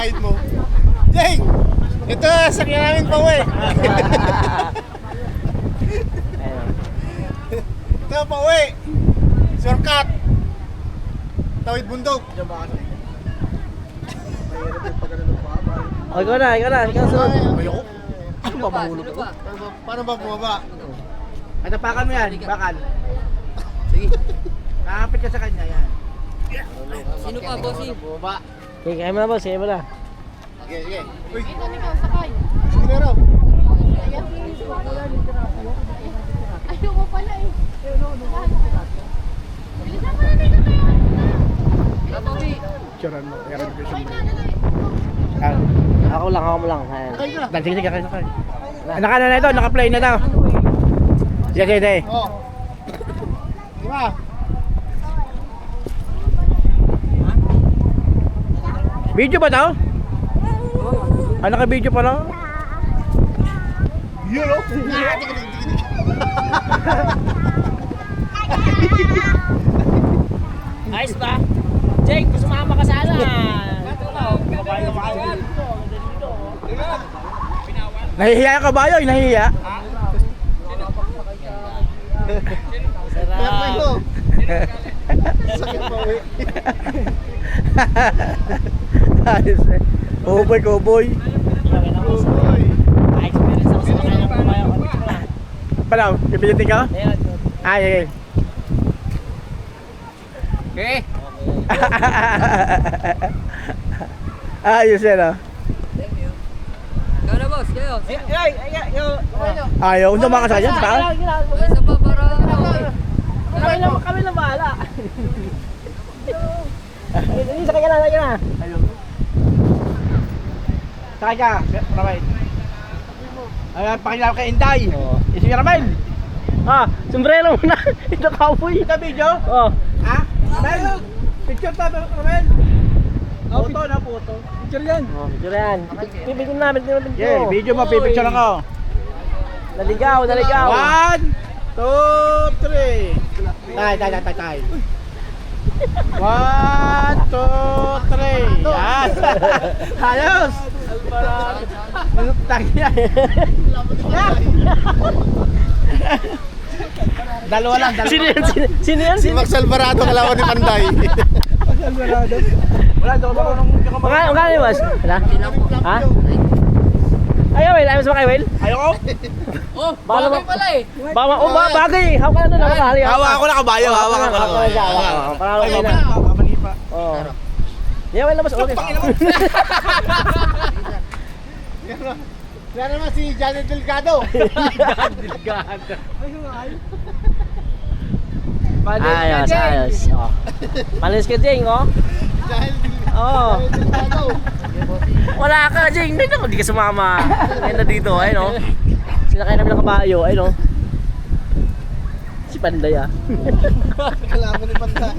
side mo. Jeng! Ito, sakyan namin pa uwi. Ito pa uwi. Shortcut. Tawid bundok. O, ikaw na. Ikaw sunod. Ayoko. Ano ba mahulog ko? Paano ba bumaba? Ay, tapakan mo yan. Bakal. Sige. Kakapit ka sa kanya yan. Sino pa, bossing? Bumaba. Okay, kaya mo na boss. Kaya mo na. Sige, sige. Uy, Ito ikaw, sakay. sige na raw. Ayoko pala eh. Bilisan mo na dito tayo. Bobby. Tsuran mo. Yaran ko Ay, siya. Ako lang. Ayan. Sige. Naka na ito. Naka-play na daw. Sige. Oh. Diba? Video ba daw? Ah, naka-video pa lang? Yun o. Ayos ba? Jake, sumama ka sana. Nahihiya ka ba yun? Nahihiya? Kaya pa ito. Sakit pa uwi. Ayos eh. Cowboy. Uy. Experience ako sa kanya ng kumayo. Palaw, pipitin ka? Ayun. Ay. Okay. Ayos yan ah. Ikaw na, boss. Kayo. Ayaw, kung tumakas ka dyan, pa? Isa pa para... Kami lang bahala. Sakay ka na. Ayun. Sakay ka, Ramay. Ayan, pakilala kay Inday. Isi Ramay. Sombrero muna. Ito cowboy. Ito video? Oo. Ha? Ramay, picture ta, Ramay. Photo na, photo. Picture yan. Picture yan. Pipigyan namin din natin Yeah, video mo, pipicture ako. Naligaw. 1, 2, 3. Tay. 1, 2, 3. Yan. Ayos. Tangya. Dalawa lang. Sino yan? Si Max Alvarado, kalawan ni Panday. Wala, daw marunong. Magkano ni Mas? Wala? Ha? Ayaw, Will. Ayaw mo sa Will? Ayoko. Oh, bagay pala eh. Bagay. Hawak ka na doon. Hawak ako na kabayo. Hawak ako na kabayo. Parang okay na. Oo. Yeah, Will. Labas. Okay. Yan naman si Janet Delgado. Ayos. Oh. Malis ka, Jing, oh. Oo. Delgado. Wala ka, Jing. Hindi ka sumama. Ayun na dito, ayun, oh. Sinakay namin ng kabayo, ayun, oh. Si Panday, ah. Kalaban ni Panday.